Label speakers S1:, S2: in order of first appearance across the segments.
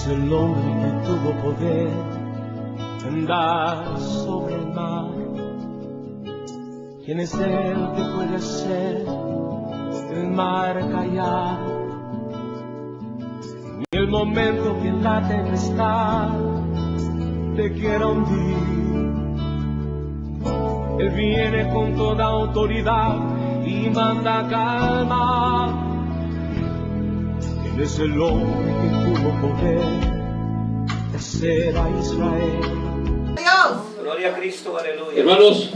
S1: es el hombre que tuvo poder de andar sobre el mar? ¿Quién es el que puede hacer el mar callar? En el momento que la tempestad te quiera hundir, Él viene con toda autoridad y manda calma. Él es el hombre que tuvo poder de hacer a Israel.
S2: Dios.
S3: Gloria a Cristo, aleluya.
S4: Hermanos,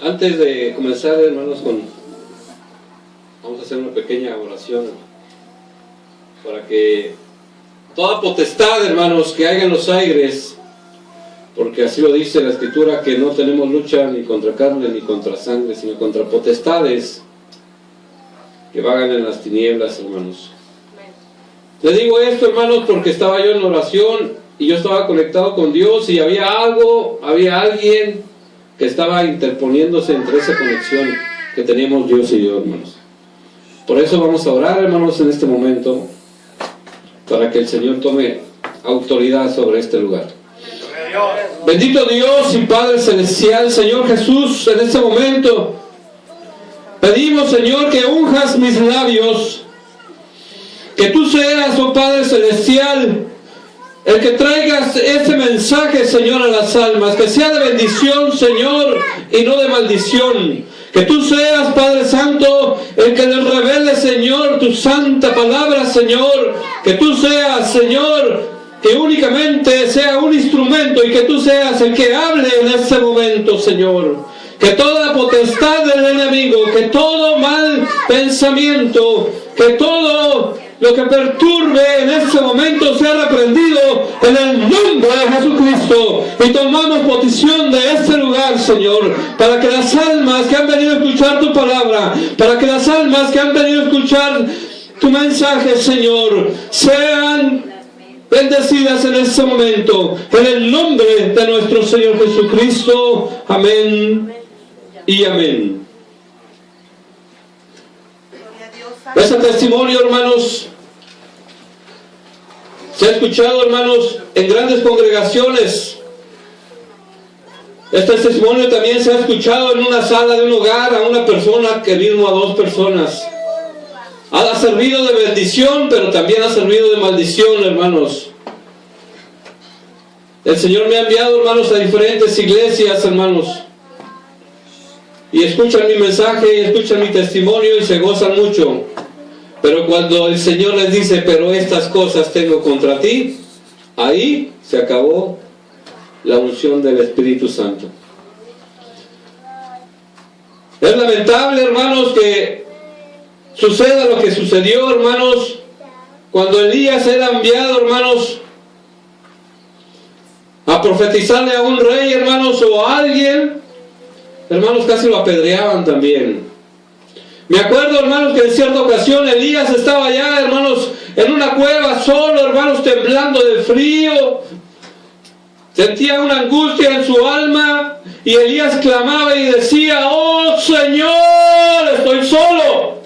S4: antes de comenzar, hermanos, vamos a hacer una pequeña oración para que toda potestad, hermanos, que haya en los aires, porque así lo dice la Escritura, que no tenemos lucha ni contra carne ni contra sangre, sino contra potestades que vagan en las tinieblas, hermanos. Les digo esto, hermanos, porque estaba yo en oración y yo estaba conectado con Dios y había alguien que estaba interponiéndose entre esa conexión que teníamos Dios y yo, hermanos. Por eso vamos a orar, hermanos, en este momento, para que el Señor tome autoridad sobre este lugar. Bendito Dios y Padre Celestial, Señor Jesús, en este momento pedimos, Señor, que unjas mis labios, que tú seas, oh Padre Celestial, el que traigas ese mensaje, Señor, a las almas, que sea de bendición, Señor, y no de maldición. Que tú seas, Padre Santo, el que les revele, Señor, tu santa palabra, Señor. Que tú seas, Señor, que únicamente sea un instrumento y que tú seas el que hable en este momento, Señor. Que toda potestad del enemigo, que todo mal pensamiento, que todo lo que perturbe en este momento sea reprendido en el nombre de Jesucristo. Y tomamos posición de este lugar, Señor, para que las almas que han venido a escuchar tu palabra, para que las almas que han venido a escuchar tu mensaje, Señor, sean bendecidas en este momento, en el nombre de nuestro Señor Jesucristo. Amén y amén. Ese testimonio, hermanos, se ha escuchado, hermanos, en grandes congregaciones. Este testimonio también se ha escuchado en una sala de un hogar a una persona que vino a dos personas. Ha servido de bendición, pero también ha servido de maldición, hermanos. El Señor me ha enviado, hermanos, a diferentes iglesias, hermanos, y escuchan mi mensaje y escuchan mi testimonio y se gozan mucho. Pero cuando el Señor les dice, pero estas cosas tengo contra ti, ahí se acabó la unción del Espíritu Santo. Es lamentable, hermanos, que suceda lo que sucedió, hermanos, cuando Elías era enviado, hermanos, a profetizarle a un rey, hermanos, o a alguien. Hermanos, casi lo apedreaban también. Me acuerdo, hermanos, que en cierta ocasión Elías estaba allá, hermanos, en una cueva solo, hermanos, temblando de frío. Sentía una angustia en su alma y Elías clamaba y decía, oh Señor, estoy solo.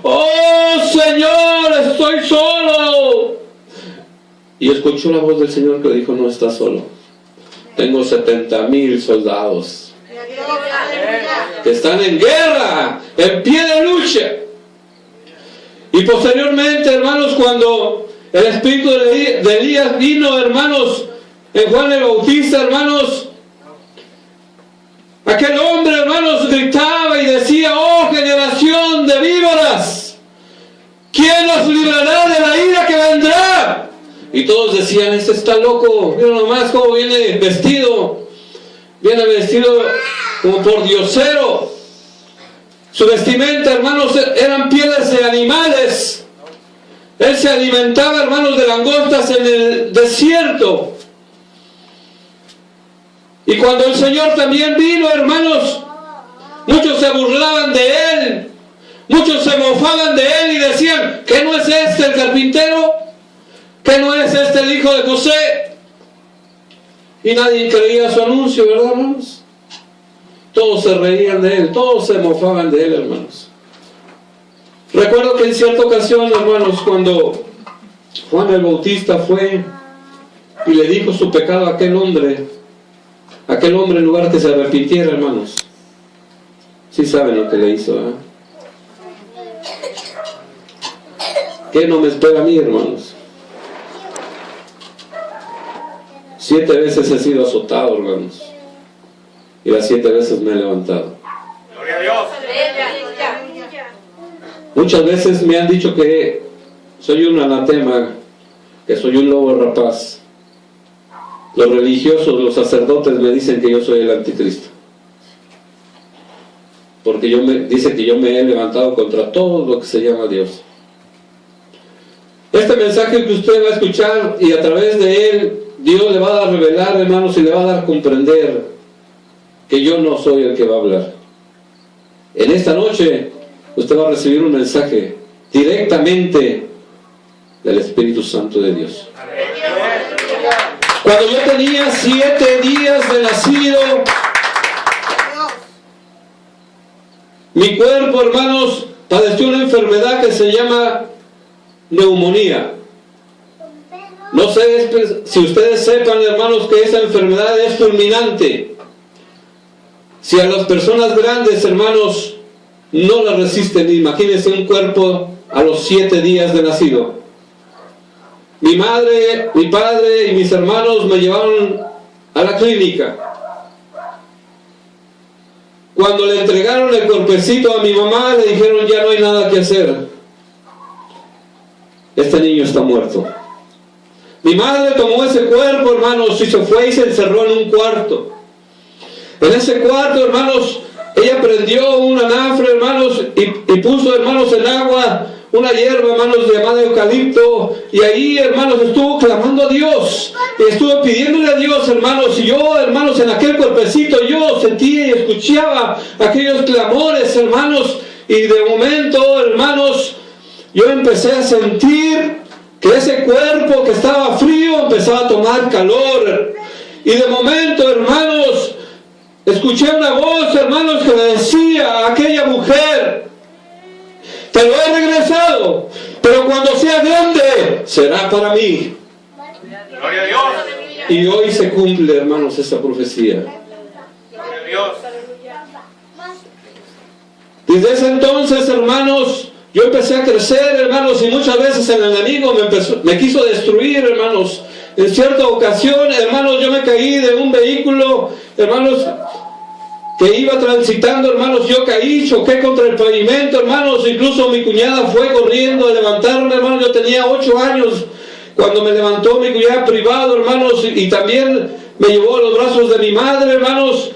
S4: Oh Señor, estoy solo. Y escuchó la voz del Señor que le dijo, no estás solo. Tengo 70,000 soldados que están en guerra, en pie de lucha. Y posteriormente, hermanos, cuando el espíritu de Elías vino, hermanos, en Juan el Bautista, hermanos, aquel hombre, hermanos, gritaba y decía, oh generación de víboras, ¿quién nos librará de la ira que vendrá? Y todos decían, este está loco, mira nomás cómo viene vestido como por diosero. Su vestimenta, hermanos, eran pieles de animales. Él se alimentaba, hermanos, de langostas en el desierto. Y cuando el Señor también vino, hermanos, muchos se burlaban de Él, muchos se mofaban de Él y decían, ¿qué no es este el carpintero? ¿Qué no es este el hijo de José? Y nadie creía su anuncio, ¿verdad, hermanos? Todos se reían de Él, todos se mofaban de Él, hermanos. Recuerdo que en cierta ocasión, hermanos, cuando Juan el Bautista fue y le dijo su pecado a aquel hombre en lugar que se arrepintiera, hermanos. Sí saben lo que le hizo, ¿eh? ¿Qué no me espera a mí, hermanos? 7 veces he sido azotado, hermanos, y las 7 veces me he levantado.
S2: Gloria a Dios.
S4: Muchas veces me han dicho que soy un anatema, que soy un lobo rapaz. Los religiosos, los sacerdotes me dicen que yo soy el anticristo, porque dice que yo me he levantado contra todo lo que se llama Dios. Este mensaje que usted va a escuchar, y a través de él Dios le va a dar a revelar, hermanos, y le va a dar a comprender que yo no soy el que va a hablar. En esta noche usted va a recibir un mensaje directamente del Espíritu Santo de Dios. Cuando yo tenía 7 días de nacido, mi cuerpo, hermanos, padeció una enfermedad que se llama neumonía. No sé si ustedes sepan, hermanos, que esa enfermedad es fulminante. Si a las personas grandes, hermanos, no la resisten, imagínense un cuerpo a los 7 días de nacido. Mi madre, mi padre y mis hermanos me llevaron a la clínica. Cuando le entregaron el cuerpecito a mi mamá, le dijeron: ya no hay nada que hacer. Este niño está muerto. Mi madre tomó ese cuerpo, hermanos, y se fue y se encerró en un cuarto. En ese cuarto, hermanos, ella prendió un anafre, hermanos, y puso, hermanos, en agua una hierba, hermanos, llamada eucalipto, y ahí, hermanos, estuvo clamando a Dios, y estuvo pidiéndole a Dios, hermanos, y yo, hermanos, en aquel cuerpecito yo sentía y escuchaba aquellos clamores, hermanos, y de momento, hermanos, yo empecé a sentir que ese cuerpo que estaba frío empezaba a tomar calor, y de momento, hermanos, escuché una voz, hermanos, que me decía a aquella mujer: te lo he regresado, pero cuando sea grande será para mí.
S2: Gloria a Dios.
S4: Y hoy se cumple, hermanos, esa profecía.
S2: Gloria a Dios.
S4: Desde ese entonces, hermanos, yo empecé a crecer, hermanos, y muchas veces el enemigo me quiso destruir, hermanos. En cierta ocasión, hermanos, yo me caí de un vehículo, hermanos, que iba transitando, hermanos, yo caí, choqué contra el pavimento, hermanos, incluso mi cuñada fue corriendo a levantarme, hermanos, yo tenía 8 años cuando me levantó mi cuñada privado, hermanos, y también me llevó a los brazos de mi madre, hermanos,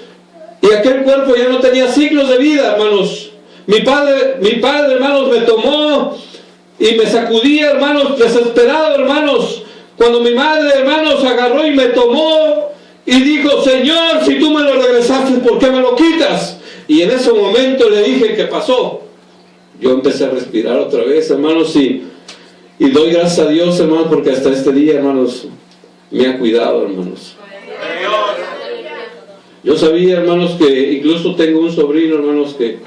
S4: y aquel cuerpo ya no tenía signos de vida, hermanos. Mi padre, hermanos, me tomó y me sacudía, hermanos, desesperado, hermanos, cuando mi madre, hermanos, agarró y me tomó y dijo: Señor, si tú me lo regresaste, ¿por qué me lo quitas? Y en ese momento le dije: ¿qué pasó? Yo empecé a respirar otra vez, hermanos, y doy gracias a Dios, hermanos, porque hasta este día, hermanos, me ha cuidado, hermanos. Yo sabía, hermanos, que incluso tengo un sobrino, hermanos, que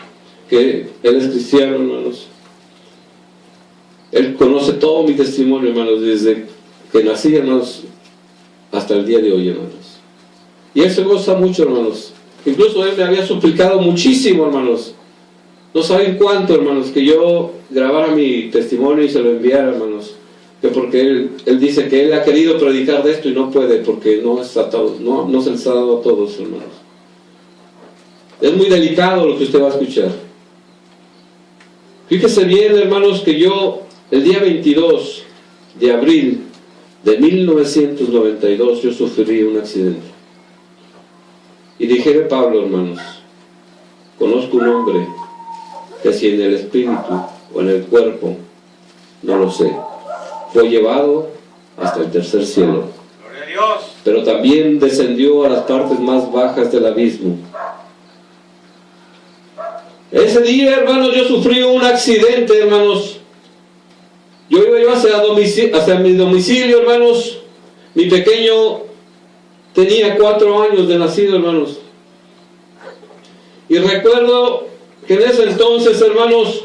S4: él es cristiano, hermanos. Él conoce todo mi testimonio, hermanos, desde que nací, hermanos, hasta el día de hoy, hermanos. Y él se goza mucho, hermanos. Incluso él me había suplicado muchísimo, hermanos. No saben cuánto, hermanos, que yo grabara mi testimonio y se lo enviara, hermanos. Que porque él dice que él ha querido predicar de esto y no puede, porque no se les ha dado a todos, hermanos. Es muy delicado lo que usted va a escuchar. Fíjese bien, hermanos, que yo, el día 22 de abril de 1992, yo sufrí un accidente. Y dijera Pablo, hermanos: conozco un hombre que si en el espíritu o en el cuerpo, no lo sé, fue llevado hasta el tercer cielo,
S2: Gloria a Dios.
S4: pero también descendió a las partes más bajas del abismo. Ese día, hermanos, yo sufrí un accidente, hermanos. Yo iba hacia mi domicilio, hermanos. Mi pequeño tenía 4 años de nacido, hermanos. Y recuerdo que en ese entonces, hermanos,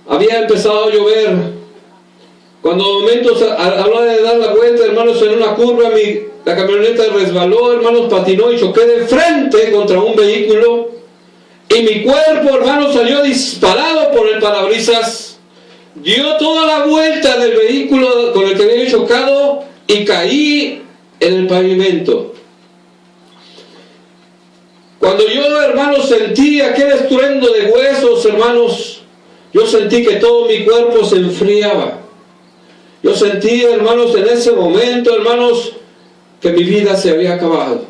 S4: había empezado a llover Cuando momentos a la hora de dar la vuelta, hermanos, en una curva, la camioneta resbaló, hermanos, patinó y choqué de frente contra un vehículo. Y mi cuerpo, hermanos, salió disparado por el parabrisas. Dio toda la vuelta del vehículo con el que había chocado y caí en el pavimento. Cuando yo, hermanos, sentí aquel estruendo de huesos, hermanos, yo sentí que todo mi cuerpo se enfriaba. Yo sentí, hermanos, en ese momento, hermanos, que mi vida se había acabado.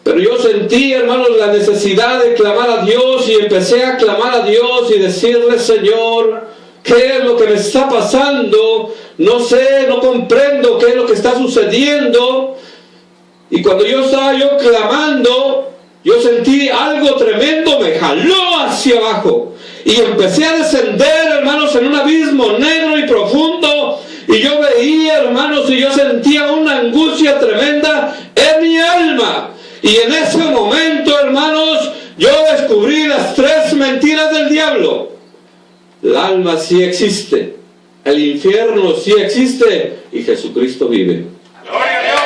S4: Pero yo sentí, hermanos, la necesidad de clamar a Dios y empecé a clamar a Dios y decirle: Señor, ¿qué es lo que me está pasando? No sé, no comprendo qué es lo que está sucediendo. Y cuando yo estaba clamando, yo sentí algo tremendo, me jaló hacia abajo. Y empecé a descender, hermanos, en un abismo negro y profundo. Y yo veía, hermanos, y yo sentía una angustia tremenda en mi alma. Y en ese momento, hermanos, yo descubrí las 3 mentiras del diablo. El alma sí existe, el infierno sí existe y Jesucristo vive.
S2: ¡Gloria a Dios!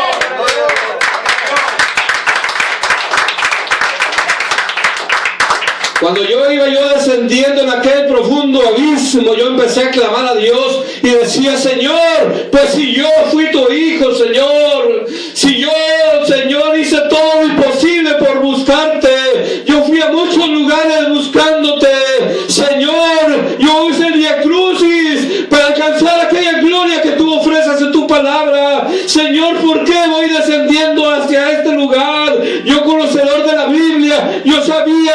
S4: Cuando yo iba descendiendo en aquel profundo abismo, yo empecé a clamar a Dios y decía: Señor, pues si yo fui tu hijo, Señor, si yo, Señor, hice todo lo imposible por buscarte, yo fui a muchos lugares buscándote, Señor, yo hice el Vía Crucis para alcanzar aquella gloria que tú ofreces en tu palabra, Señor, ¿por qué voy descendiendo hacia este lugar? Yo, conocedor de la Biblia, yo sabía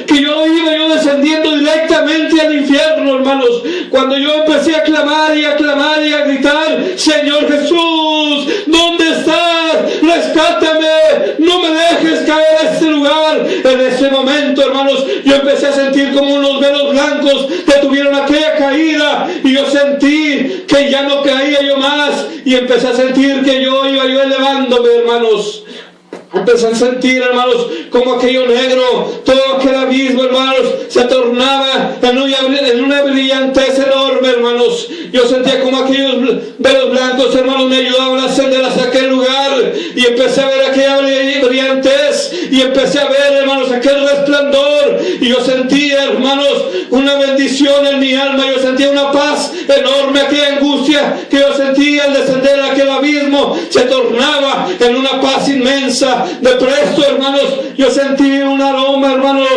S4: que yo iba descendiendo directamente al infierno, hermanos. Cuando yo empecé a clamar y a clamar y a gritar: Señor Jesús, ¿dónde estás? Rescátame, no me dejes caer a este lugar. En ese momento, hermanos, yo empecé a sentir como unos velos blancos detuvieron aquella caída y yo sentí que ya no caía yo más y empecé a sentir que yo iba elevándome, hermanos. Empecé a sentir, hermanos, como aquello negro, todo aquel abismo, hermanos, se tornaba en una brillantez enorme, hermanos. Yo sentía como aquellos velos blancos, hermanos, me ayudaban a ascender hacia aquel lugar y empecé a ver aquella brillantez y empecé a ver, hermanos, aquel resplandor y yo sentía, hermanos, una bendición en mi alma. Yo sentía una paz enorme. Aquella angustia que yo sentía al descender a aquel abismo se tornaba en una paz inmensa. De presto, hermanos, yo sentí un aroma, hermanos,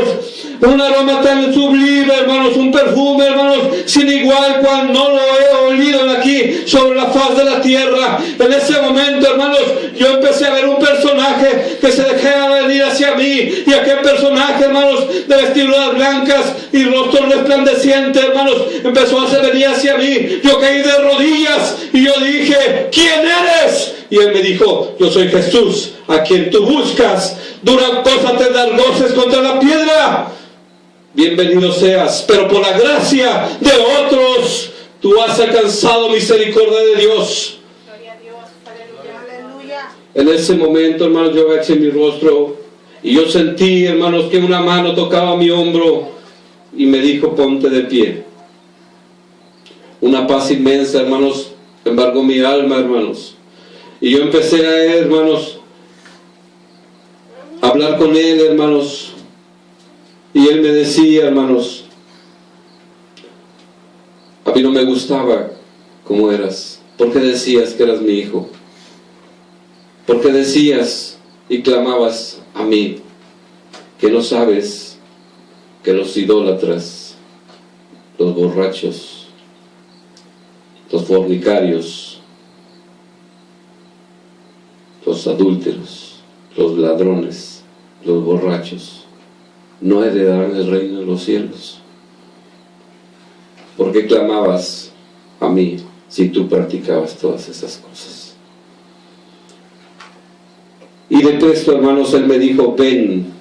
S4: un aroma tan sublime, hermanos, un perfume, hermanos, sin igual, cual no lo he olido aquí sobre la faz de la tierra. En ese momento, hermanos, yo empecé a ver un personaje que se dejaba venir hacia mí, y aquel personaje, hermanos, de vestiduras blancas y rostro resplandeciente, hermanos, empezó a venir hacia mí. Yo caí de rodillas y yo dije: ¿quién eres? Y él me dijo: yo soy Jesús, a quien tú buscas. Dura cosa te dar goces contra la piedra. Bienvenido seas, pero por la gracia de otros tú has alcanzado misericordia de Dios.
S3: Gloria a Dios, aleluya.
S4: En ese momento, hermanos, yo agaché mi rostro y yo sentí, hermanos, que una mano tocaba mi hombro y me dijo: ponte de pie. Una paz inmensa, hermanos, embargó mi alma, hermanos. Y yo empecé a, hermanos, a hablar con él, hermanos. Y él me decía: hermanos, a mí no me gustaba como eras. ¿Por qué decías que eras mi hijo? ¿Por qué decías y clamabas a mí? Que no sabes que los idólatras, los borrachos, los fornicarios, los adúlteros, los ladrones, los borrachos no heredarán el reino de los cielos. ¿Por qué clamabas a mí si tú practicabas todas esas cosas? Y de presto, hermanos, él me dijo: ven,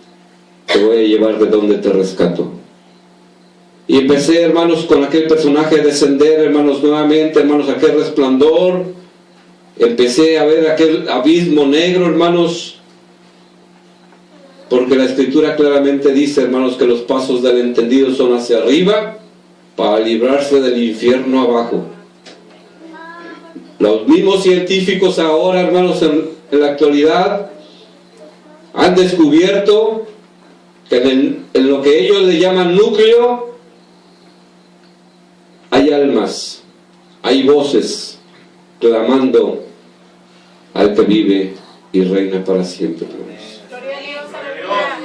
S4: te voy a llevar de donde te rescato. Y empecé, hermanos, con aquel personaje a descender, hermanos, nuevamente, hermanos, aquel resplandor. Empecé a ver aquel abismo negro, hermanos, porque la Escritura claramente dice, hermanos, que los pasos del entendido son hacia arriba para librarse del infierno abajo. Los mismos científicos ahora, hermanos, en la actualidad, han descubierto que en lo que ellos le llaman núcleo, hay almas, hay voces clamando al que vive y reina para siempre.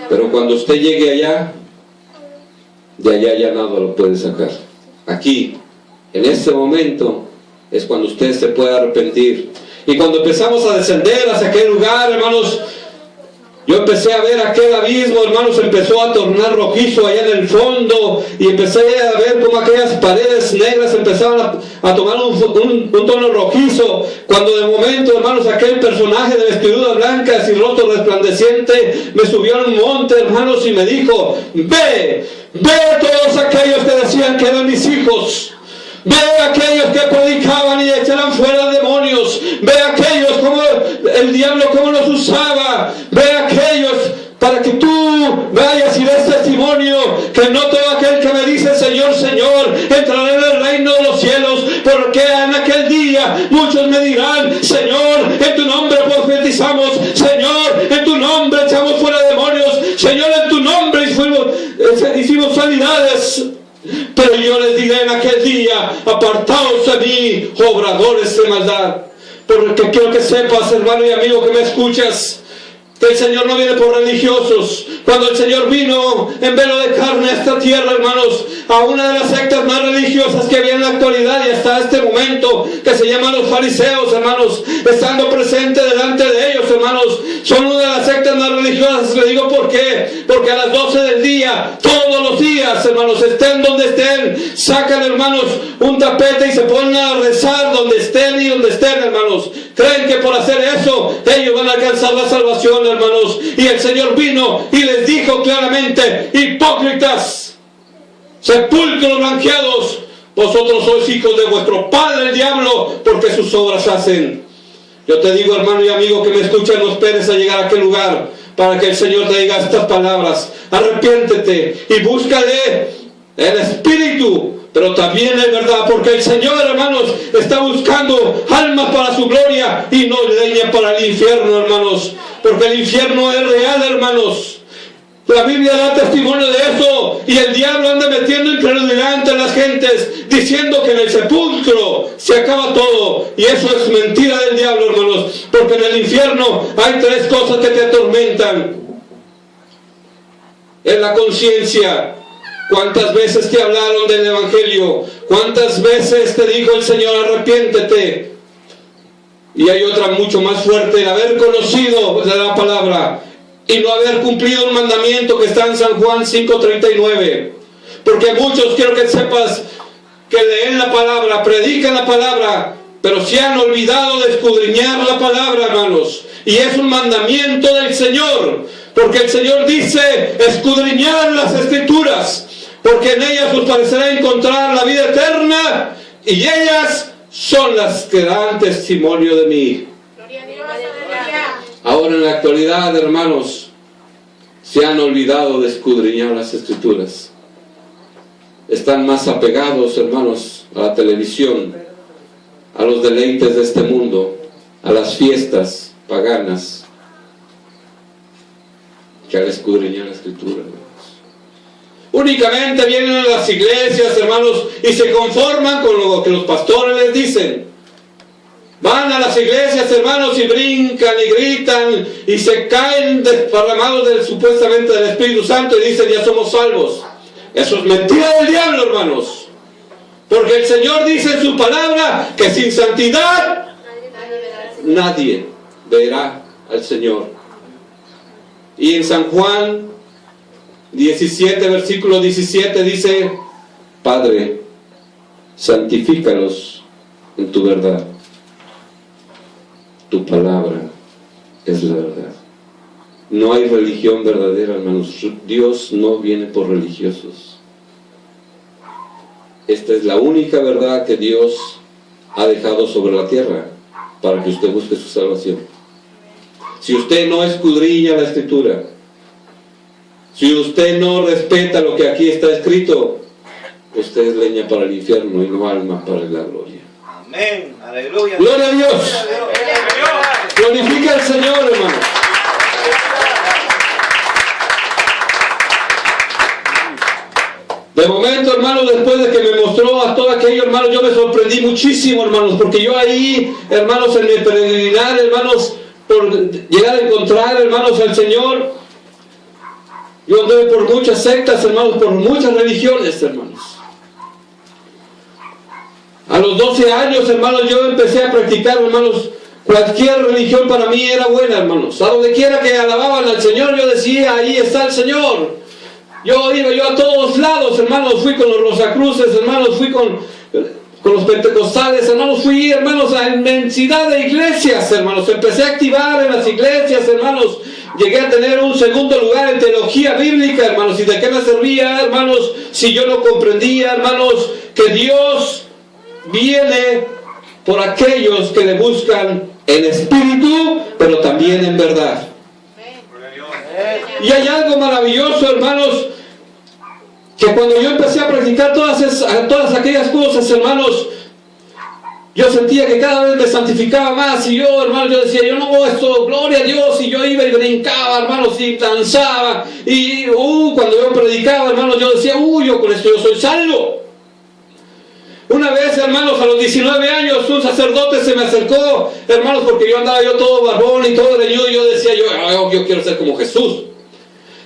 S4: Pero cuando usted llegue allá, de allá ya nada lo puede sacar. Aquí, en este momento, es cuando usted se puede arrepentir. Y cuando empezamos a descender hacia aquel lugar, hermanos, yo empecé a ver aquel abismo, hermanos, empezó a tornar rojizo allá en el fondo, y empecé a ver cómo aquellas paredes negras empezaban a tomar un tono rojizo, cuando de momento, hermanos, aquel personaje de vestiduras blancas y rostro resplandeciente me subió a un monte, hermanos, y me dijo: ve todos aquellos que decían que eran mis hijos. Ve a aquellos que predicaban y echaran fuera demonios. Ve a aquellos como el diablo cómo los usaba. Ve a aquellos para que tú vayas y des testimonio que no todo aquel que me dice Señor, Señor, entrará en el reino de los cielos, porque en aquel día muchos me dirán: Señor, en tu nombre profetizamos, Señor, en tu nombre echamos fuera demonios, Señor, en tu nombre hicimos sanidades. Pero yo les diré en aquel día: apartaos de mí, obradores de maldad. Porque quiero que sepas, hermano y amigo que me escuchas, que el Señor no viene por religiosos. Cuando el Señor vino en velo de carne a esta tierra, hermanos, a una de las sectas más religiosas que había en la actualidad y hasta este momento, que se llaman los fariseos, hermanos, estando presente delante de ellos, hermanos, son una de las sectas más religiosas. Le digo por qué: porque a las 12 del día, todos los días, hermanos, estén donde estén, sacan, hermanos, un tapete y se ponen a rezar donde estén y donde estén, hermanos. Creen que por hacer eso ellos van a alcanzar la salvación, hermanos. Y el Señor vino y les dijo claramente: hipócritas, sepulcros blanqueados, vosotros sois hijos de vuestro padre el diablo, porque sus obras hacen. Yo te digo, hermano y amigo que me escuchan, no esperes a llegar a aquel lugar para que el Señor te diga estas palabras: arrepiéntete y búscale el Espíritu. Pero también es verdad, porque el Señor, hermanos, está buscando almas para su gloria y no leña para el infierno, hermanos. Porque el infierno es real, hermanos. La Biblia da testimonio de eso, y el diablo anda metiendo incredulidad entre las gentes, diciendo que en el sepulcro se acaba todo. Y eso es mentira del diablo, hermanos, porque en el infierno hay 3 cosas que te atormentan. Es la conciencia. ¿Cuántas veces te hablaron del Evangelio? ¿Cuántas veces te dijo el Señor: arrepiéntete? Y hay otra mucho más fuerte: el haber conocido de la palabra y no haber cumplido un mandamiento que está en San Juan 5:39. Porque muchos, quiero que sepas, que leen la palabra, predican la palabra, pero se han olvidado de escudriñar la palabra, hermanos. Y es un mandamiento del Señor, porque el Señor dice: escudriñad las Escrituras, porque en ellas os parecerá encontrar la vida eterna, y ellas son las que dan testimonio de mí.
S3: Gloria a Dios, aleluya.
S4: Ahora en la actualidad, hermanos, se han olvidado de escudriñar las Escrituras. Están más apegados, hermanos, a la televisión, a los deleites de este mundo, a las fiestas paganas, que al escudriñar la Escritura, hermanos. Únicamente vienen a las iglesias, hermanos, y se conforman con lo que los pastores les dicen. Van a las iglesias, hermanos, y brincan y gritan y se caen desparramados supuestamente del Espíritu Santo, y dicen: ya somos salvos. Eso es mentira del diablo, hermanos, porque el Señor dice en su palabra que sin santidad nadie verá al Señor. Y en San Juan 17, versículo 17 dice: Padre, santifícalos en tu verdad. Tu palabra es la verdad. No hay religión verdadera, hermanos. Dios no viene por religiosos. Esta es la única verdad que Dios ha dejado sobre la tierra para que usted busque su salvación. Si usted no escudriña la Escritura, si usted no respeta lo que aquí está escrito, usted es leña para el infierno y no alma para la gloria.
S5: Amén. Aleluya.
S4: Gloria a Dios. Glorifica al Señor, hermano. De momento, hermanos, después de que me mostró a todo aquello, hermanos, yo me sorprendí muchísimo, hermanos, porque yo ahí, hermanos, en mi peregrinar, hermanos, por llegar a encontrar, hermanos, al Señor, yo anduve por muchas sectas, hermanos, por muchas religiones, hermanos. A los 12 años, hermanos, yo empecé a practicar, hermanos, cualquier religión para mí era buena, hermanos. A donde quiera que alababan al Señor, yo decía, ahí está el Señor. Yo iba a todos lados, hermanos, fui con los Rosacruces, hermanos, fui con los pentecostales, hermanos, fui, hermanos, a inmensidad de iglesias, hermanos. Empecé a activar en las iglesias, hermanos. Llegué a tener un segundo lugar en teología bíblica, hermanos. ¿Y de qué me servía, hermanos, si yo no comprendía, hermanos, que Dios viene por aquellos que le buscan en espíritu, pero también en verdad? Y hay algo maravilloso, hermanos, que cuando yo empecé a practicar todas aquellas cosas, hermanos, yo sentía que cada vez me santificaba más. Y yo, hermanos, yo decía, yo no, esto, gloria a Dios. Y yo iba y brincaba, hermanos, y danzaba. Y cuando yo predicaba, hermanos, yo decía, yo con esto yo soy salvo. Una vez, hermanos, a los 19 años, un sacerdote se me acercó, hermanos, porque yo andaba todo barbón y todo greñudo, y yo decía, yo quiero ser como Jesús.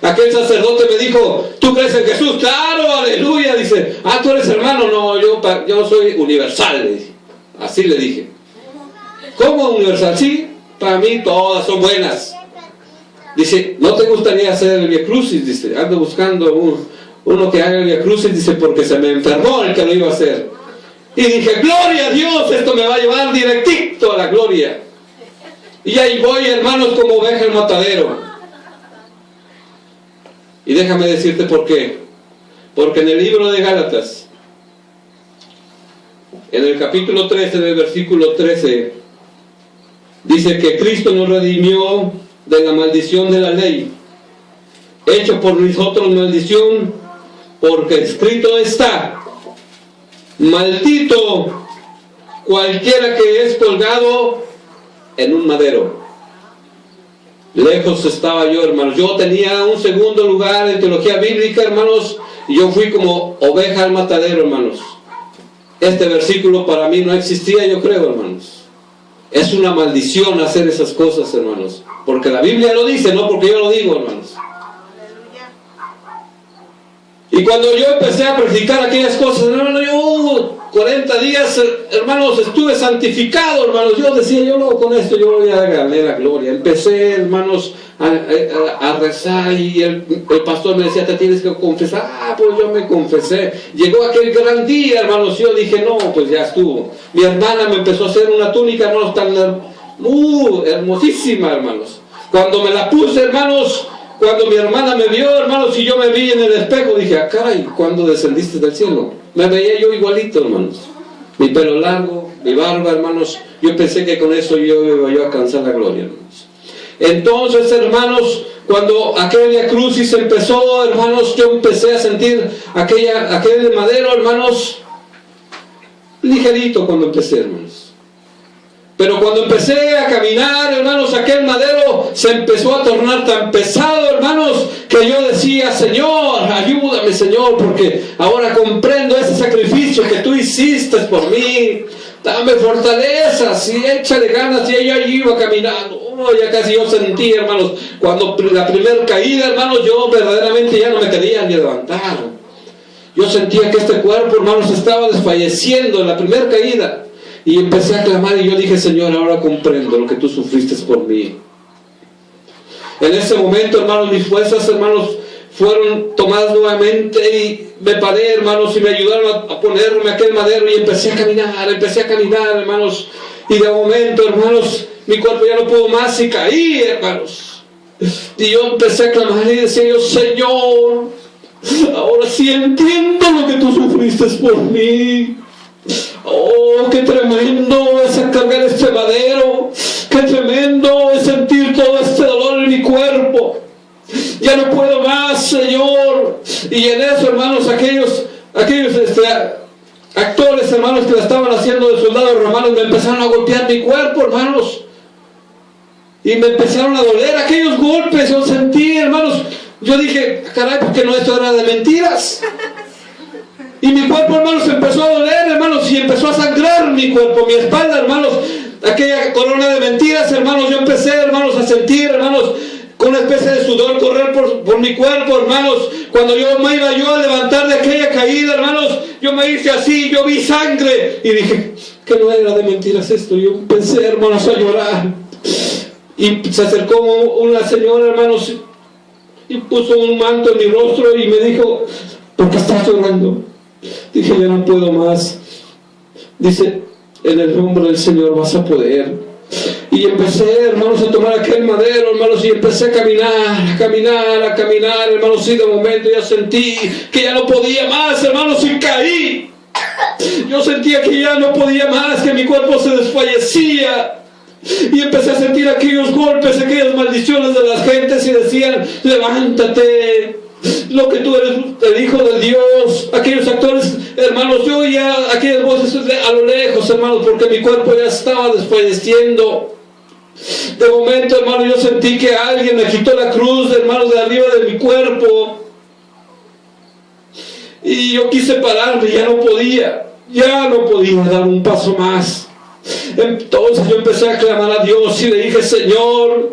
S4: Aquel sacerdote me dijo, ¿tú crees en Jesús? Claro, aleluya. Dice, tú eres hermano. No, yo soy universal, le dije. Así le dije. ¿Cómo universal? Sí, para mí todas son buenas. Dice, ¿no te gustaría hacer el Via Crucis? Dice, ando buscando uno que haga el Via Crucis, dice, porque se me enfermó el que lo iba a hacer. Y dije, gloria a Dios, esto me va a llevar directito a la gloria. Y ahí voy, hermanos, como oveja al matadero. Y déjame decirte por qué. Porque en el libro de Gálatas, en el capítulo 13, del versículo 13, dice que Cristo nos redimió de la maldición de la ley, hecho por nosotros maldición, porque escrito está, maldito cualquiera que es colgado en un madero. Lejos estaba yo, hermanos. Yo tenía un segundo lugar en teología bíblica, hermanos, y yo fui como oveja al matadero, hermanos. Este versículo para mí no existía, yo creo, hermanos. Es una maldición hacer esas cosas, hermanos, porque la Biblia lo dice, no porque yo lo digo, hermanos. Y cuando yo empecé a practicar aquellas cosas, hermanos, yo 40 días, hermanos, estuve santificado, hermanos. Yo decía, yo no, con esto yo voy a ganar la gloria. Empecé, hermanos, a rezar, y el pastor me decía, te tienes que confesar. Pues yo me confesé. Llegó aquel gran día, hermanos, yo dije, no, pues ya estuvo. Mi hermana me empezó a hacer una túnica, hermanos, tan hermosísima, hermanos. Cuando me la puse, hermanos, cuando mi hermana me vio, hermanos, y yo me vi en el espejo, dije, caray, ¿cuándo descendiste del cielo? Me veía yo igualito, hermanos. Mi pelo largo, mi barba, hermanos. Yo pensé que con eso yo iba a alcanzar la gloria, hermanos. Entonces, hermanos, cuando aquella crucis empezó, hermanos, yo empecé a sentir aquel madero, hermanos, ligerito cuando empecé, hermanos. Pero cuando empecé a caminar, hermanos, aquel madero se empezó a tornar tan pesado, hermanos, que yo decía, Señor, ayúdame, Señor, porque ahora comprendo ese sacrificio que tú hiciste por mí. Dame fortalezas y échale ganas. Y ella iba caminando. Ya casi yo sentí, hermanos, cuando la primera caída, hermanos, yo verdaderamente ya no me quería ni levantar. Yo sentía que este cuerpo, hermanos, estaba desfalleciendo en la primera caída. Y empecé a clamar y yo dije, Señor, ahora comprendo lo que tú sufriste por mí. En ese momento, hermanos, mis fuerzas, hermanos, fueron tomadas nuevamente y me paré, hermanos, y me ayudaron a ponerme aquel madero y empecé a caminar, hermanos. Y de momento, hermanos, mi cuerpo ya no pudo más y caí, hermanos. Y yo empecé a clamar y decía yo, Señor, ahora sí entiendo lo que tú sufriste por mí. Oh, qué tremendo es cargar este madero, qué tremendo es sentir todo este dolor en mi cuerpo. Ya no puedo más, Señor. Y en eso, hermanos, aquellos aquellos actores, hermanos, que la estaban haciendo de soldados romanos, me empezaron a golpear mi cuerpo, hermanos, y me empezaron a doler aquellos golpes. Yo sentí, hermanos, yo dije, caray, porque no, esto era de mentiras. Y mi cuerpo, hermanos, empezó a doler, hermanos, y empezó a sangrar mi cuerpo, mi espalda, hermanos, aquella corona de mentiras, hermanos. Yo empecé, hermanos, a sentir, hermanos, con una especie de sudor correr por mi cuerpo, hermanos. Cuando yo me iba a levantar de aquella caída, hermanos, yo me hice así, yo vi sangre y dije que no era de mentiras esto. Yo empecé, hermanos, a llorar, y se acercó una señora, hermanos, y puso un manto en mi rostro y me dijo, ¿por qué estás llorando? Dije, ya no puedo más. Dice, en el nombre del Señor vas a poder. Y empecé, hermanos, a tomar aquel madero, hermanos, y empecé a caminar, hermanos, y de momento ya sentí que ya no podía más, hermanos, y caí. Yo sentía que ya no podía más, que mi cuerpo se desfallecía. Y empecé a sentir aquellos golpes, aquellas maldiciones de las gentes, y decían, levántate, lo que tú eres el Hijo de Dios. Aquellos actores, hermanos, yo oía aquellas voces a lo lejos, hermanos, porque mi cuerpo ya estaba desfalleciendo. De momento, hermano, yo sentí que alguien me quitó la cruz, hermanos, de arriba de mi cuerpo, y yo quise pararme, ya no podía dar un paso más. Entonces yo empecé a clamar a Dios y le dije, Señor,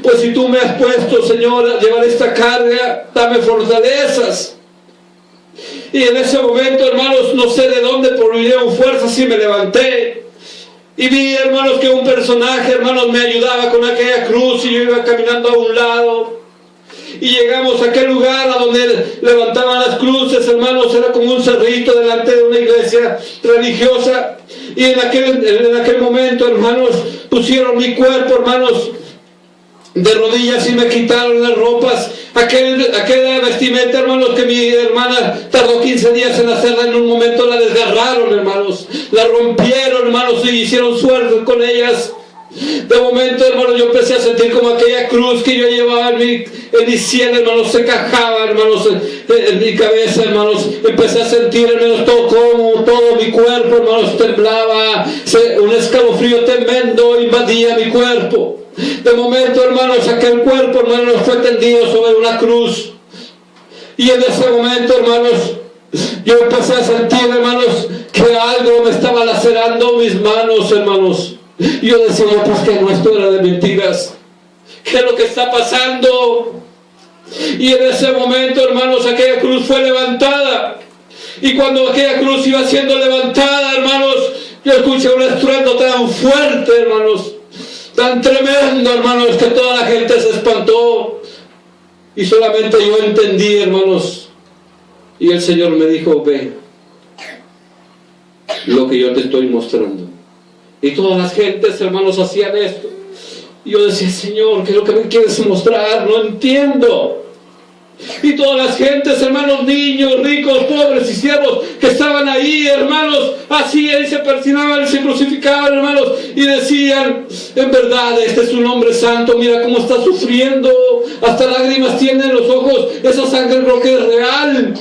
S4: pues si tú me has puesto, Señor, a llevar esta carga, dame fortalezas. Y en ese momento, hermanos, no sé de dónde, pero me dieron fuerzas y me levanté. Y vi, hermanos, que un personaje, hermanos, me ayudaba con aquella cruz, y yo iba caminando a un lado. Y llegamos a aquel lugar a donde levantaban las cruces, hermanos. Era como un cerrito delante de una iglesia religiosa. Y en aquel momento, hermanos, pusieron mi cuerpo, hermanos, de rodillas, y me quitaron las ropas, aquella vestimenta, hermanos, que mi hermana tardó 15 días en hacerla. En un momento la desgarraron, hermanos, la rompieron, hermanos, y hicieron suerte con ellas. De momento, hermanos, yo empecé a sentir como aquella cruz que yo llevaba en mi sien, hermanos, se cajaba, hermanos, en mi cabeza, hermanos. Empecé a sentir, hermanos, todo mi cuerpo, hermanos, temblaba, un escalofrío tremendo invadía mi cuerpo. De momento, hermanos, aquel cuerpo, hermanos, fue tendido sobre una cruz. Y en ese momento, hermanos, yo empecé a sentir, hermanos, que algo me estaba lacerando mis manos, hermanos. Y yo decía, pues que no, esto era de mentiras. ¿Qué es lo que está pasando? Y en ese momento, hermanos, aquella cruz fue levantada. Y cuando aquella cruz iba siendo levantada, hermanos, yo escuché un estruendo tan fuerte, hermanos, tan tremendo, hermanos, que toda la gente se espantó. Y solamente yo entendí, hermanos. Y el Señor me dijo, ve lo que yo te estoy mostrando. Y todas las gentes, hermanos, hacían esto. Y yo decía, Señor, ¿qué es lo que me quieres mostrar? No entiendo. Y todas las gentes, hermanos, niños, ricos, pobres y siervos que estaban ahí, hermanos, hacían y se persinaban y se crucificaban, hermanos, y decían, en verdad, este es un hombre santo, mira cómo está sufriendo, hasta lágrimas tiene en los ojos, esa sangre creo que es real.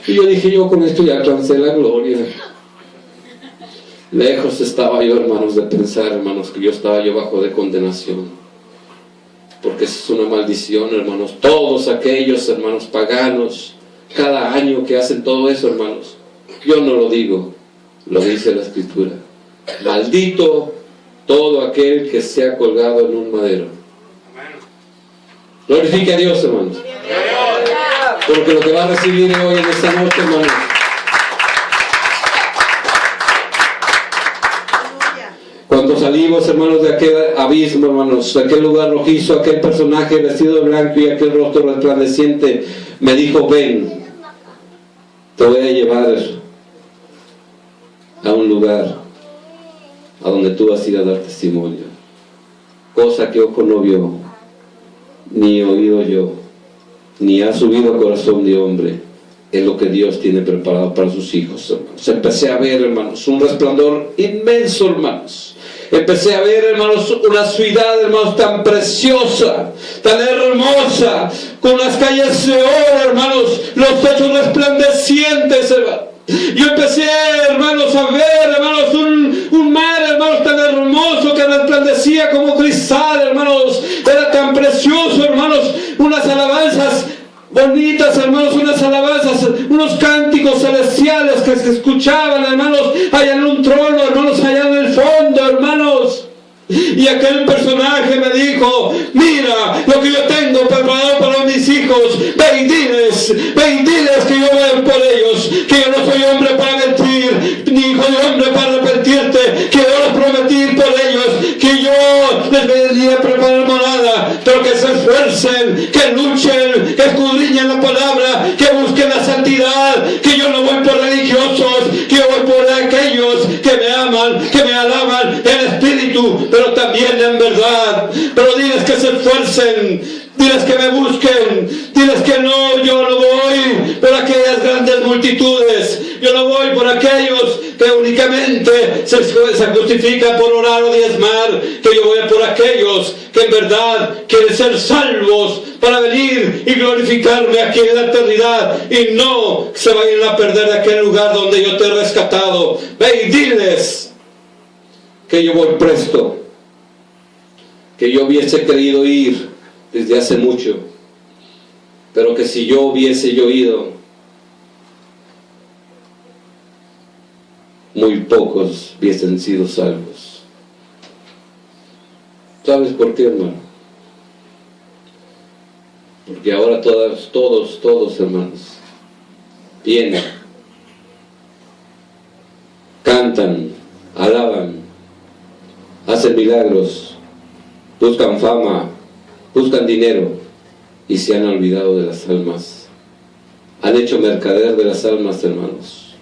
S4: Y yo dije, yo con esto ya alcancé la gloria. Lejos estaba yo, hermanos, de pensar, hermanos, que yo estaba bajo de condenación, porque esa es una maldición, hermanos. Todos aquellos, hermanos, paganos, cada año que hacen todo eso, hermanos, yo no lo digo, lo dice la Escritura. Maldito todo aquel que sea colgado en un madero. Glorifique a Dios, hermanos, porque lo que va a recibir hoy en esta noche, hermanos, cuando salimos, hermanos, de aquel abismo, hermanos, de aquel lugar rojizo, aquel personaje vestido de blanco y aquel rostro resplandeciente me dijo, ven, te voy a llevar a un lugar a donde tú vas a ir a dar testimonio. Cosa que ojo no vio, ni oído yo, ni ha subido al corazón de hombre, es lo que Dios tiene preparado para sus hijos, hermanos. Empecé a ver, hermanos, un resplandor inmenso, hermanos. Empecé a ver, hermanos, una ciudad, hermanos, tan preciosa, tan hermosa, con unas calles de oro, hermanos, los techos resplandecientes, hermanos. Yo empecé, hermanos, a ver, hermanos, un mar, hermanos, tan hermoso que resplandecía como cristal, hermanos. Era tan precioso, hermanos, unas alabanzas bonitas, hermanos, unas alabanzas, unos cánticos celestiales que se escuchaban, hermanos, allá en un trono, hermanos, allá en el fondo, hermanos. Y aquel personaje me dijo: mira lo que yo tengo preparado para mis hijos, ve y diles que yo voy por ellos, que yo no soy hombre para mentir, ni hijo de hombre para arrepentirte, que yo les prometí por ellos, que yo les venía a preparar morada, pero que se esfuercen, que luchen, que escudriñen la palabra, que busquen la santidad, que yo no voy por religiosos, que yo voy por aquellos que me aman, que me alaban en espíritu, pero también en verdad. Pero diles que se esfuercen, diles que me busquen, diles que no, yo no voy por aquellas grandes multitudes, yo no voy por aquellos que únicamente se justifican por orar o diezmar, que yo voy por aquellos que en verdad quieren ser salvos para venir y glorificarme aquí en la eternidad, y no se vayan a perder de aquel lugar donde yo te he rescatado. Ve y diles que yo voy presto, que yo hubiese querido ir desde hace mucho, pero que si yo hubiese ido, muy pocos hubiesen sido salvos. ¿Sabes por qué, hermano? Porque ahora todos, hermanos, vienen, cantan, alaban, hacen milagros, buscan fama, buscan dinero, y se han olvidado de las almas. Han hecho mercader de las almas, hermanos.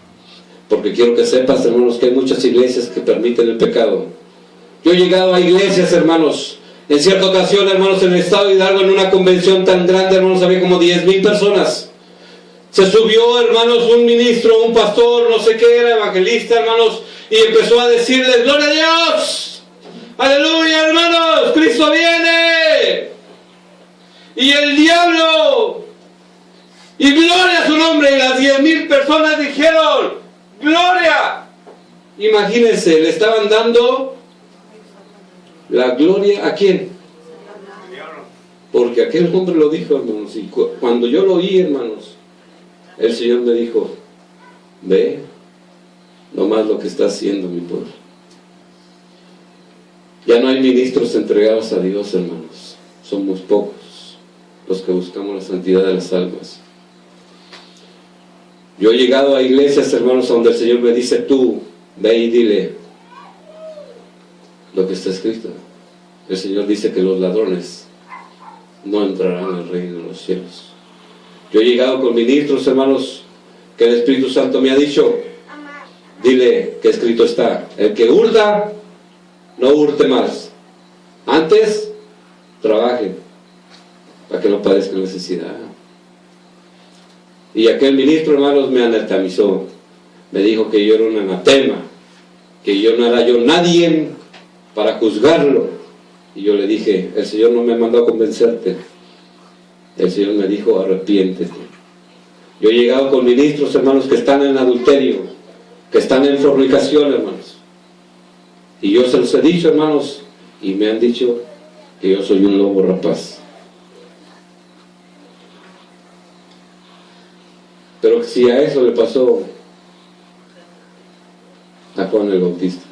S4: Porque quiero que sepas, hermanos, que hay muchas iglesias que permiten el pecado. Yo he llegado a iglesias, hermanos, en cierta ocasión, hermanos, en el estado de Hidalgo, en una convención tan grande, hermanos, había como 10,000 personas. Se subió, hermanos, un ministro, un pastor, no sé qué era, evangelista, hermanos, y empezó a decirles: ¡gloria a Dios! ¡Aleluya, hermanos! ¡Cristo viene! Y el diablo, y gloria a su nombre, y las 10,000 personas dijeron: ¡gloria! Imagínense, le estaban dando la gloria ¿a quién? Porque aquel hombre lo dijo, hermanos, y cuando yo lo oí, hermanos, el Señor me dijo: ve nomás lo que está haciendo mi pueblo. Ya no hay ministros entregados a Dios, hermanos. Somos pocos los que buscamos la santidad de las almas. Yo he llegado a iglesias, hermanos, donde el Señor me dice: tú, ve y dile lo que está escrito. El Señor dice que los ladrones no entrarán al reino de los cielos. Yo he llegado con ministros, hermanos, que el Espíritu Santo me ha dicho: dile que escrito está, el que hurta, no hurte más. Antes, trabajen para que no padezcan necesidad. Y aquel ministro, hermanos, me anatemizó. Me dijo que yo era un anatema, que yo no era yo nadie para juzgarlo. Y yo le dije: el Señor no me mandó a convencerte. El Señor me dijo: arrepiéntete. Yo he llegado con ministros, hermanos, que están en adulterio, que están en fornicación, hermanos. Y yo se los he dicho, hermanos, y me han dicho que yo soy un lobo rapaz. Pero si a eso le pasó a Juan el Bautista,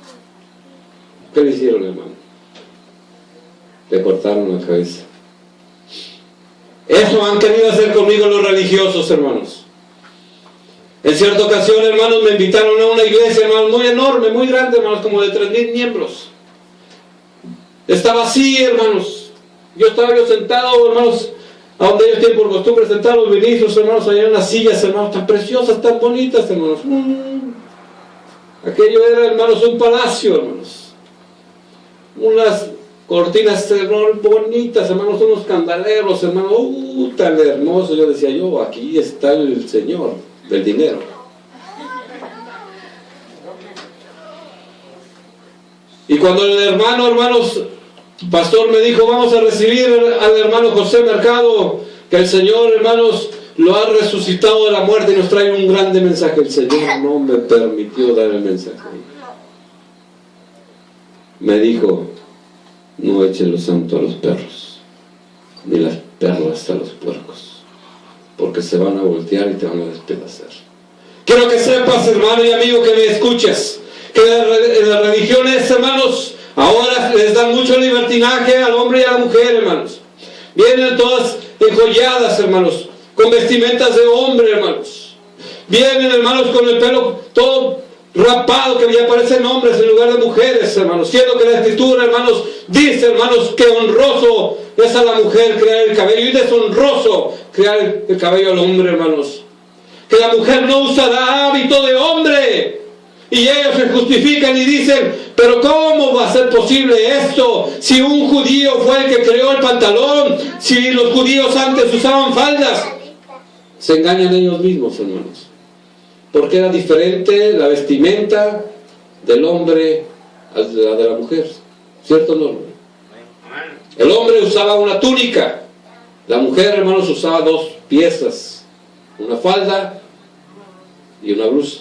S4: ¿qué le hicieron, hermano? Le cortaron la cabeza. Eso han querido hacer conmigo los religiosos, hermanos. En cierta ocasión, hermanos, me invitaron a una iglesia, hermanos, muy enorme, muy grande, hermanos, como de 3,000 miembros. Estaba así, hermanos. Yo estaba sentado, hermanos, a donde ellos tienen por costumbre sentar los ministros, hermanos, allá en las sillas, hermanos, tan preciosas, tan bonitas, hermanos. Aquello era, hermanos, un palacio, hermanos. Unas cortinas, hermanos, bonitas, hermanos, unos candeleros, hermanos, tan hermoso. Yo decía: yo, aquí está el Señor del dinero. Y cuando el hermano, hermanos, pastor me dijo, vamos a recibir al hermano José Mercado, que el Señor, hermanos, lo ha resucitado de la muerte y nos trae un grande mensaje. El Señor no me permitió dar el mensaje. Me dijo, no echen lo santo a los perros, ni las perlas a los puercos, porque se van a voltear y te van a despedazar. Quiero que sepas, hermano y amigo, que me escuches, que las religiones, hermanos, ahora les dan mucho libertinaje al hombre y a la mujer, hermanos. Vienen todas enjolladas, hermanos, con vestimentas de hombre, hermanos. Vienen, hermanos, con el pelo todo rapado, que ya parecen hombres en lugar de mujeres, hermanos. Siendo que la Escritura, hermanos, dice, hermanos, que honroso es a la mujer crear el cabello y deshonroso crear el cabello al hombre, hermanos. Que la mujer no usará hábito de hombre. Y ellos se justifican y dicen, pero ¿cómo va a ser posible esto? Si un judío fue el que creó el pantalón, si los judíos antes usaban faldas. Se engañan ellos mismos, hermanos. Porque era diferente la vestimenta del hombre a la de la mujer. ¿Cierto o no? El hombre usaba una túnica. La mujer, hermanos, usaba dos piezas. Una falda y una blusa.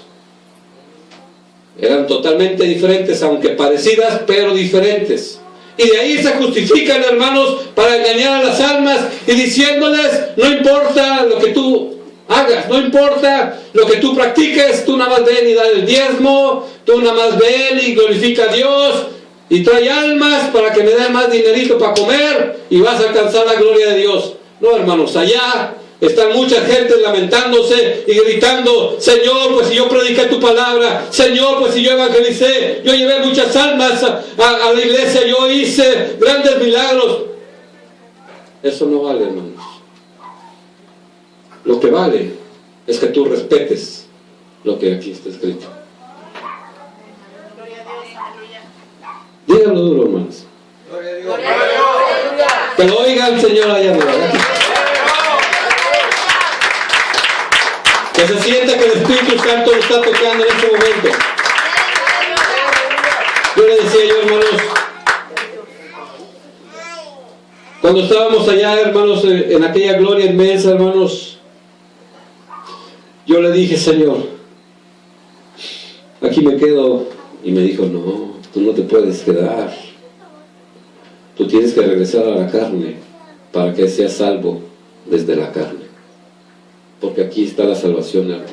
S4: Eran totalmente diferentes, aunque parecidas, pero diferentes. Y de ahí se justifican, hermanos, para engañar a las almas y diciéndoles, no importa lo que tú hagas, no importa lo que tú practiques, tú nada más ven y da el diezmo, tú nada más ven y glorifica a Dios y trae almas para que me den más dinerito para comer y vas a alcanzar la gloria de Dios. No, hermanos, allá están mucha gente lamentándose y gritando, Señor, pues si yo prediqué tu palabra, Señor, pues si yo evangelicé, yo llevé muchas almas a la iglesia, yo hice grandes milagros. Eso no vale, hermanos. Lo que vale es que tú respetes lo que aquí está escrito. Díganlo duro, hermanos. Que lo oiga el Señor allá arriba. Que se sienta que el Espíritu Santo lo está tocando en este momento. Yo le decía yo, hermanos, cuando estábamos allá, hermanos, en aquella gloria inmensa, hermanos, yo le dije, Señor, aquí me quedo. Y me dijo, no, tú no te puedes quedar. Tú tienes que regresar a la carne para que seas salvo desde la carne. Porque aquí está la salvación, hermanos.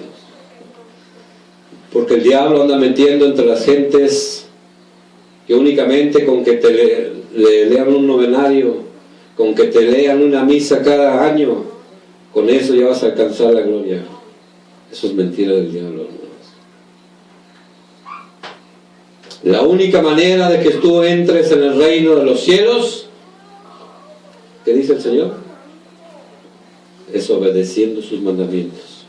S4: Porque el diablo anda metiendo entre las gentes que únicamente con que te lean un novenario, con que te lean una misa cada año, con eso ya vas a alcanzar la gloria. Eso es mentira del diablo, hermanos. La única manera de que tú entres en el reino de los cielos, ¿qué dice el Señor? Es obedeciendo sus mandamientos.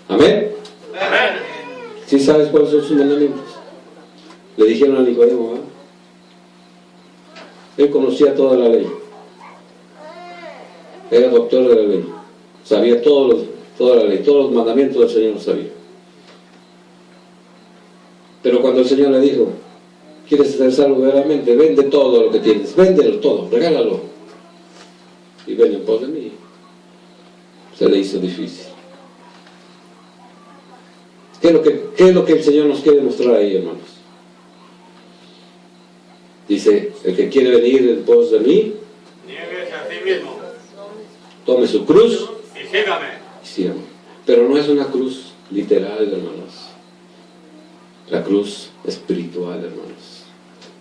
S4: ¿Amén?
S2: Amén.
S4: ¿Sí sabes cuáles son sus mandamientos? Le dijeron a Nicodemo, ¿eh? Él conocía toda la ley. Era doctor de la ley. Sabía toda la ley, todos los mandamientos del Señor los sabía. Pero cuando el Señor le dijo, ¿quieres ser salvo verdaderamente? Vende todo lo que tienes, véndelo todo, regálalo y ven en pos de mí. Se le hizo difícil. ¿Qué es lo que el Señor nos quiere mostrar ahí, hermanos? Dice, el que quiere venir en pos de mí,
S2: Niéguese a sí mismo
S4: tome su cruz
S2: y sígame.
S4: y sígame. Pero no es una cruz literal, hermanos. La cruz espiritual, hermanos.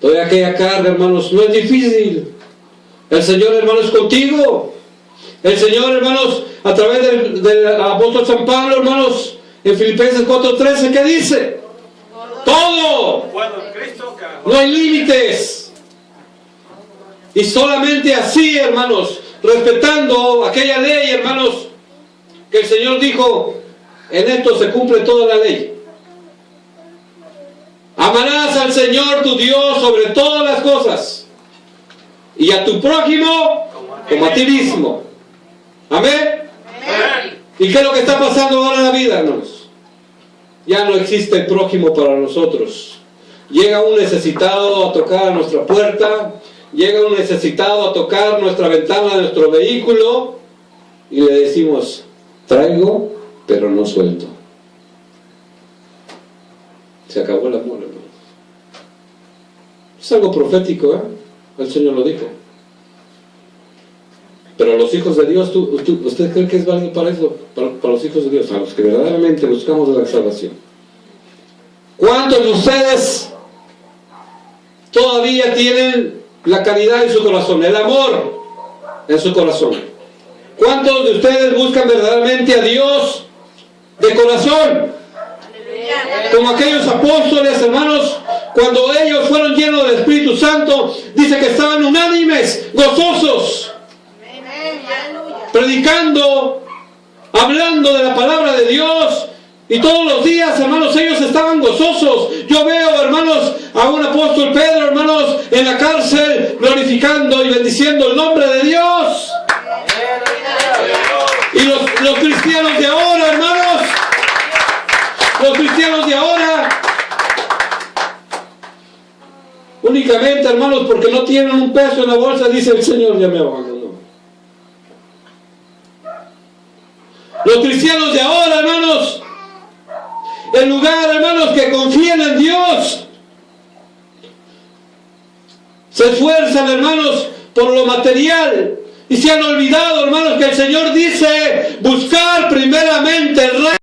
S4: Toda aquella carga, hermanos, no es difícil. El Señor, hermanos, es contigo. El Señor, hermanos, a través del apóstol San Pablo, hermanos, en Filipenses 4:13, ¿qué dice? Todo.
S2: Puedo en Cristo que
S4: No hay límites. Y solamente así, hermanos, respetando aquella ley, hermanos, que el Señor dijo, en esto se cumple toda la ley. Amarás al Señor tu Dios sobre todas las cosas y a tu prójimo como a ti mismo. Amén.
S2: Amén.
S4: ¿Y qué es lo que está pasando ahora en la vida, hermanos? Ya no existe el prójimo para nosotros. llega un necesitado a tocar a nuestra puerta, llega un necesitado a tocar nuestra ventana de nuestro vehículo y le decimos, traigo, pero no suelto. Se acabó el amor, hermano. Es algo profético, ¿eh? El Señor lo dijo. Pero a los hijos de Dios, ¿usted cree que es válido para eso? Para los hijos de Dios, a los que verdaderamente buscamos la salvación. ¿Cuántos de ustedes todavía tienen la caridad en su corazón, el amor en su corazón? ¿Cuántos de ustedes buscan verdaderamente a Dios de corazón? Como aquellos apóstoles, hermanos, cuando ellos fueron llenos del Espíritu Santo, dice que estaban unánimes, gozosos, predicando, hablando de la palabra de Dios. Y todos los días, hermanos, ellos estaban gozosos. Yo veo, hermanos, a un apóstol Pedro, hermanos, en la cárcel, glorificando y bendiciendo el nombre de Dios. Y los cristianos de ahora, hermanos, los cristianos de ahora, únicamente, hermanos, porque no tienen un peso en la bolsa, dice el Señor, ya me abandonó. Los cristianos de ahora, hermanos, en lugar, hermanos, que confíen en Dios, se esfuerzan, hermanos, por lo material y se han olvidado, hermanos, que el Señor dice buscar primeramente el reino